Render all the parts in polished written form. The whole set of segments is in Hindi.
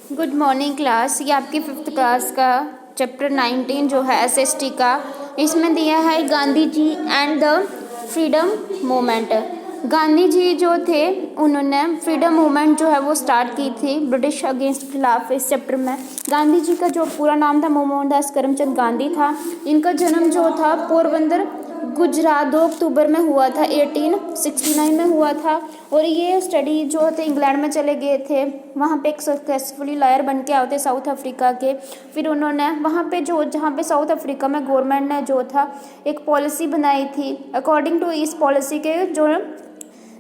Good morning class. ये आपकी फिफ्थ क्लास का चैप्टर 19 जो है एसएसटी का, इसमें दिया है Gandhi ji and the freedom movement. Gandhi ji जो थे उन्होंने फ्रीडम मूवमेंट जो है वो स्टार्ट की थी ब्रिटिश अगेंस्ट खिलाफ। इस चैप्टर में गांधी जी का जो पूरा नाम था मोहनदास करमचंद गांधी था। इनका जन्म जो था पोरबंदर गुजरात 2 अक्टूबर में हुआ था, 1869 में हुआ था। और ये स्टडी जो थे इंग्लैंड में चले गए थे, वहाँ पे एक सक्सेसफुली लॉयर बन के आए थे साउथ अफ्रीका के। फिर उन्होंने वहाँ पे जो जहाँ पे साउथ अफ्रीका में गवर्नमेंट ने जो था एक पॉलिसी बनाई थी। अकॉर्डिंग टू इस पॉलिसी के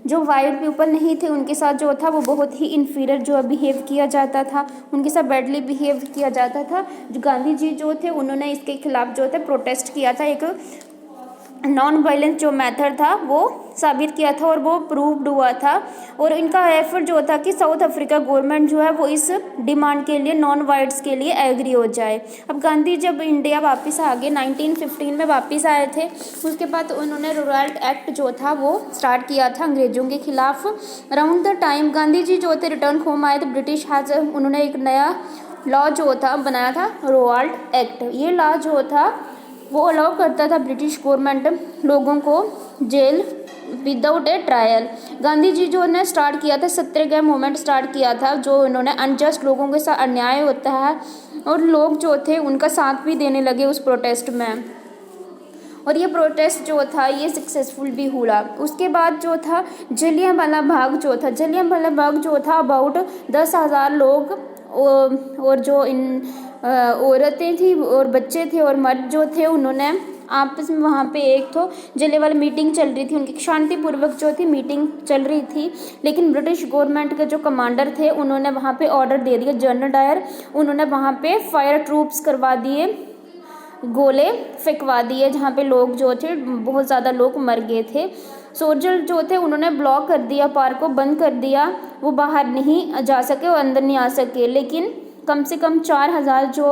जो वाइट पीपल नहीं थे उनके साथ जो था वो बहुत ही इन्फीरियर जो बिहेव किया जाता था, उनके साथ बैडली बिहेव किया जाता था। जो गांधी जी जो थे उन्होंने इसके खिलाफ जो थे प्रोटेस्ट किया था। एक नॉन वायलेंस जो मेथड था वो साबित किया था और वो प्रूव्ड हुआ था। और इनका एफर्ट जो था कि साउथ अफ्रीका गवर्नमेंट जो है वो इस डिमांड के लिए नॉन वाइट्स के लिए एग्री हो जाए। अब गांधी जब इंडिया वापस आ गए 1915 में वापस आए थे, उसके बाद उन्होंने रूरल एक्ट जो था वो स्टार्ट किया था अंग्रेजों के खिलाफ। Around the time Gandhi ji जो थे रिटर्न होम आए तो ब्रिटिश हाज उन्होंने एक नया लॉ जो था बनाया था, रूरल एक्ट। ये लॉ जो था वो अलाउ करता था ब्रिटिश गवर्नमेंट लोगों को jail without a trial. Gandhi ji जो ने स्टार्ट किया था सत्याग्रह मूवमेंट स्टार्ट किया था, जो इन्होंने अनजस्ट लोगों के साथ अन्याय होता है और लोग जो थे उनका साथ भी देने लगे उस प्रोटेस्ट में। और ये प्रोटेस्ट जो था ये सक्सेसफुल भी हुआ। उसके बाद जो था जलियांवाला बाग जो था, जलियांवाला बाग जो था अबाउट 10,000 लोग और जो इन औरतें थी और बच्चे थे और मर्द जो थे उन्होंने आपस में वहाँ पे एक तो जलियांवाला मीटिंग चल रही थी, उनकी शांतिपूर्वक जो थी मीटिंग चल रही थी। लेकिन ब्रिटिश गवर्नमेंट के जो कमांडर थे उन्होंने वहाँ पे ऑर्डर दे दिया, जनरल डायर, उन्होंने वहाँ पे फायर ट्रूप्स करवा दिए, गोले फेंकवा दिए, जहाँ पे लोग जो थे बहुत ज़्यादा लोग मर गए थे। सोल्जर जो थे उन्होंने ब्लॉक कर दिया, पार्क को बंद कर दिया, वो बाहर नहीं जा सके और अंदर नहीं आ सके। लेकिन कम से कम 4,000 जो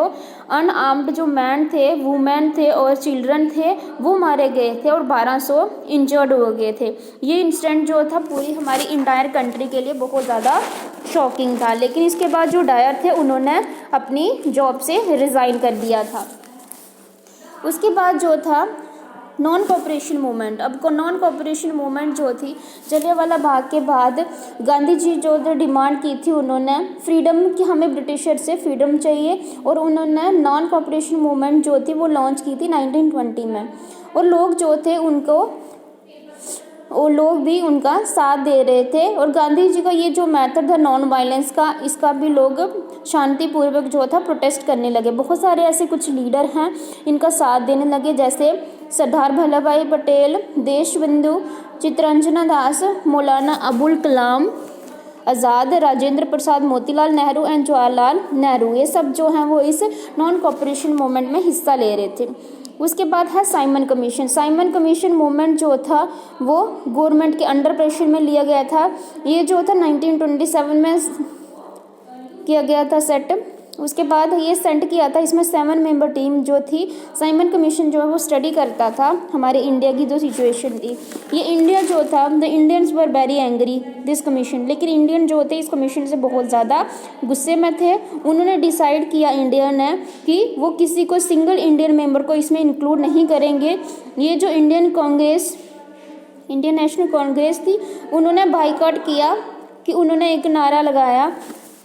अनआर्म्ड जो मैन थे, वुमेन थे और चिल्ड्रन थे वो मारे गए थे और 1200 इंजर्ड हो गए थे। ये इंसिडेंट जो था पूरी हमारी इंटायर कंट्री के लिए बहुत ज़्यादा शॉकिंग था। लेकिन इसके बाद जो डायर थे उन्होंने अपनी जॉब से रिज़ाइन कर दिया था। उसके बाद जो था नॉन कोऑपरेशन मूवमेंट। अब नॉन कोऑपरेशन मूवमेंट जो थी जलियांवाला बाग के बाद गांधी जी जो डिमांड की थी उन्होंने फ्रीडम की, हमें ब्रिटिशर से फ्रीडम चाहिए, और उन्होंने नॉन कोऑपरेशन मूवमेंट जो थी वो लॉन्च की थी 1920 में। और लोग जो थे वो लोग भी उनका साथ दे रहे थे। और गांधी जी का ये जो मेथड था नॉन वायलेंस का, इसका भी लोग शांतिपूर्वक जो था प्रोटेस्ट करने लगे। बहुत सारे ऐसे कुछ लीडर हैं इनका साथ देने लगे, जैसे सरदार वल्लभ भाई पटेल, देशबंधु चित्तरंजन दास, मौलाना अबुल कलाम आज़ाद, राजेंद्र प्रसाद, मोतीलाल नेहरू एंड जवाहरलाल नेहरू, ये सब जो हैं वो इस नॉन कोऑपरेशन मूवमेंट में हिस्सा ले रहे थे। उसके बाद है Simon commission. Simon commission movement जो था वो गवर्नमेंट के अंडर प्रेशर में लिया गया था। ये जो था 1927 में किया गया था सेट। उसके बाद ये सेंड किया था, इसमें 7 मेंबर टीम जो थी। साइमन कमीशन जो है वो स्टडी करता था हमारे इंडिया की जो सिचुएशन थी। ये इंडिया जो था, the Indians were very angry this commission, लेकिन इंडियन जो थे इस कमीशन से बहुत ज़्यादा गुस्से में थे। उन्होंने डिसाइड किया इंडिया ने कि वो किसी को सिंगल इंडियन मेंबर को इसमें इंक्लूड नहीं करेंगे। ये जो इंडियन नेशनल कांग्रेस थी उन्होंने बाइकआउट किया कि उन्होंने एक नारा लगाया,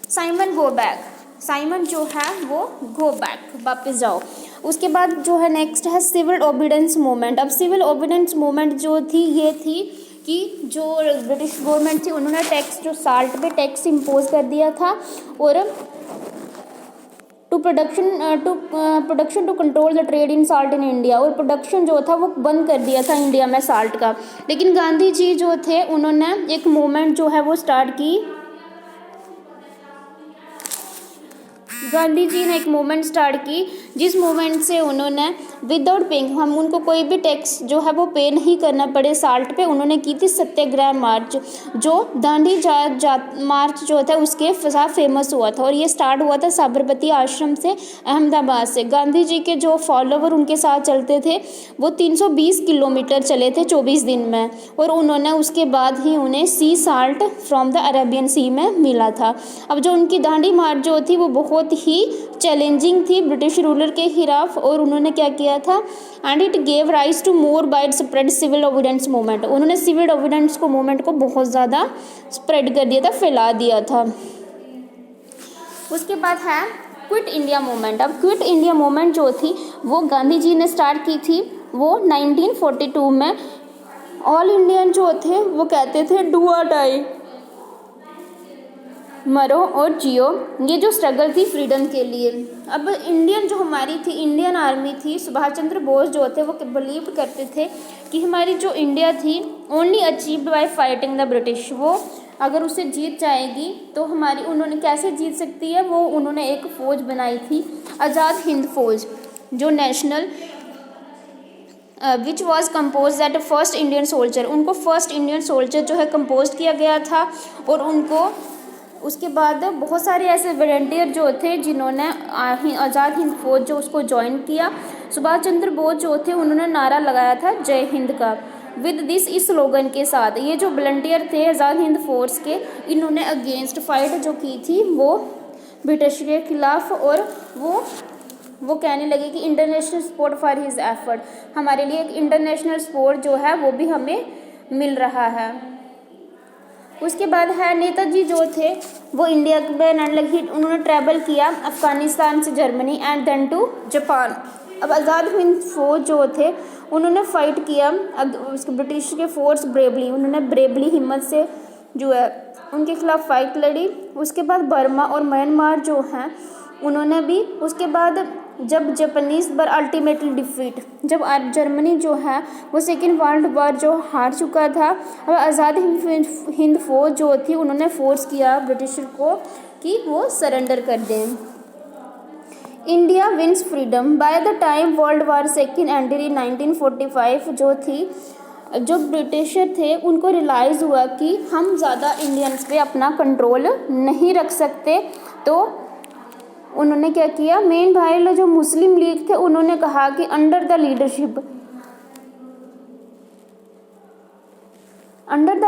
साइमन गो बैक, साइमन जो है वो गो बैक, वापस जाओ। उसके बाद जो है नेक्स्ट है सिविल ओबीडियंस मूवमेंट। अब सिविल ओबीडियंस मूवमेंट जो थी ये थी कि जो ब्रिटिश गवर्नमेंट थी उन्होंने टैक्स, जो साल्ट पे टैक्स इम्पोज कर दिया था, और production to control the trade in salt in India, और प्रोडक्शन जो था वो बंद कर दिया था इंडिया में साल्ट का। लेकिन गांधी जी जो थे उन्होंने एक मूवमेंट जो है वो स्टार्ट की। गांधी जी ने एक मूवमेंट स्टार्ट की जिस मूवमेंट से उन्होंने विदाउट पेइंग, हम उनको कोई भी टैक्स जो है वो पे नहीं करना पड़े साल्ट पे, उन्होंने की थी सत्याग्रह मार्च, जो दांडी मार्च जो था उसके साथ फेमस हुआ था। और ये स्टार्ट हुआ था साबरमती आश्रम से, अहमदाबाद से। गांधी जी के जो फॉलोवर उनके साथ चलते थे वो 320 किलोमीटर चले थे 24 दिन में, और उन्होंने उसके बाद ही उन्हें सी साल्ट फ्रॉम द अरेबियन सी में मिला था। अब जो उनकी दांडी मार्च जो थी वो बहुत ही चैलेंजिंग थी ब्रिटिश रूलर के खिलाफ, और उन्होंने क्या किया था, and it gave rise to more wide spread civil obedience movement. उन्होंने सिविल ओबिडेंस को मूवमेंट को बहुत ज़्यादा स्प्रेड कर दिया था, फैला दिया था। उसके बाद है क्विट इंडिया मूवमेंट। अब क्विट इंडिया मूवमेंट जो थी वो गांधी जी ने स्टार्ट की थी, वो 1942 में। ऑल इंडियन जो थे वो कहते थे डू और डाई, मरो और जियो, ये जो स्ट्रगल थी फ्रीडम के लिए। अब इंडियन जो हमारी थी, इंडियन आर्मी थी, सुभाष चंद्र बोस जो थे वो बिलीव करते थे कि हमारी जो इंडिया थी only achieved by fighting the British, वो अगर उसे जीत जाएगी तो हमारी, उन्होंने कैसे जीत सकती है, वो उन्होंने एक फ़ौज बनाई थी आज़ाद हिंद फौज, जो national which was compose that first Indian soldier, उनको फर्स्ट इंडियन सोल्जर जो है कंपोज किया गया था। और उनको उसके बाद बहुत सारे ऐसे वॉलंटियर जो थे जिन्होंने आज़ाद हिंद फौज जो उसको ज्वाइन किया। सुभाष चंद्र बोस जो थे उन्होंने नारा लगाया था जय हिंद का, विद दिस इस स्लोगन के साथ। ये जो वॉलंटियर थे आज़ाद हिंद फोर्स के, इन्होंने अगेंस्ट फाइट जो की थी वो ब्रिटिश के खिलाफ, और वो कहने लगे कि international support for his effort, हमारे लिए एक इंटरनेशनल सपोर्ट जो है वो भी हमें मिल रहा है। उसके बाद है नेताजी जो थे वो इंडिया में उन्होंने ट्रैवल किया अफ़गानिस्तान से Germany and then to Japan. अब आज़ाद हिंद फौज जो थे उन्होंने फ़ाइट किया ब्रिटिश के फोर्स ब्रेवली, उन्होंने ब्रेवली हिम्मत से जो है उनके खिलाफ फाइट लड़ी। उसके बाद बर्मा और म्यांमार जो हैं उन्होंने भी, उसके बाद जब जापानीज पर अल्टीमेटली डिफीट, जब जर्मनी जो है वो सेकेंड वर्ल्ड वॉर जो हार चुका था, और आज़ाद हिंद फौज जो थी उन्होंने फोर्स किया ब्रिटिश को कि वो सरेंडर कर दें। India wins freedom by the time world war second ended in 1945 जो थी, जो ब्रिटिशर थे उनको रियलाइज़ हुआ कि हम ज़्यादा इंडियंस पे अपना कंट्रोल नहीं रख सकते, तो उन्होंने क्या किया, मेन भाई जो मुस्लिम लीग थे उन्होंने कहा कि under the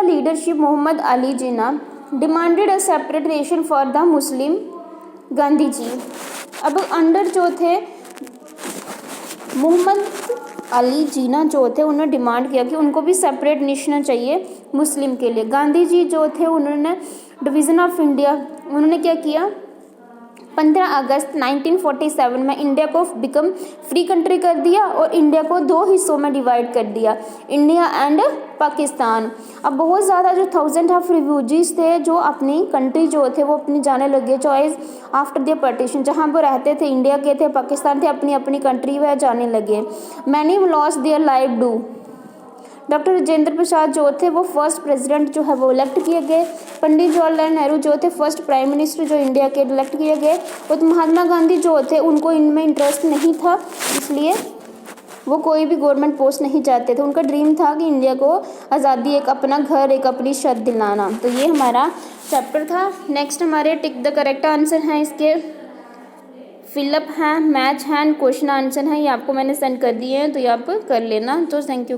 leadership Mohammad Ali Jinnah demanded a separate nation for the Muslim Gandhi ji. अब अंडर जो थे मोहम्मद अली जिन्ना जो थे उन्होंने डिमांड किया कि उनको भी सेपरेट नेशन चाहिए मुस्लिम के लिए। गांधी जी जो थे उन्होंने डिवीज़न ऑफ इंडिया, उन्होंने क्या किया, 15 अगस्त 1947 में इंडिया को बिकम फ्री कंट्री कर दिया और इंडिया को 2 हिस्सों में डिवाइड कर दिया, इंडिया एंड पाकिस्तान। अब बहुत ज़्यादा जो 1000 ऑफ रिफ्यूजीज थे जो अपनी कंट्री जो थे वो अपनी जाने लगे चॉइस आफ्टर द पार्टीशन, जहाँ वो रहते थे इंडिया के थे, पाकिस्तान थे, अपनी अपनी कंट्री वह जाने लगे। Many lost their life do. Doctor Rajendra Prasad जो थे वो फर्स्ट प्रेसिडेंट जो है वो इलेक्ट किए गए। पंडित जवाहरलाल नेहरू जो थे फर्स्ट प्राइम मिनिस्टर जो इंडिया के इलेक्ट किए गए। और महात्मा गांधी जो थे उनको इनमें इंटरेस्ट नहीं था, इसलिए वो कोई भी गवर्नमेंट पोस्ट नहीं चाहते थे। उनका ड्रीम था कि इंडिया को आज़ादी, एक अपना घर, एक अपनी छत दिलाना। तो ये हमारा चैप्टर था। नेक्स्ट हमारे टिक द करेक्ट आंसर हैं, इसके फिलअप हैं, मैच हैं, क्वेश्चन आंसर हैं, ये आपको मैंने सेंड कर दिए हैं, तो ये आप कर लेना। तो थैंक यू।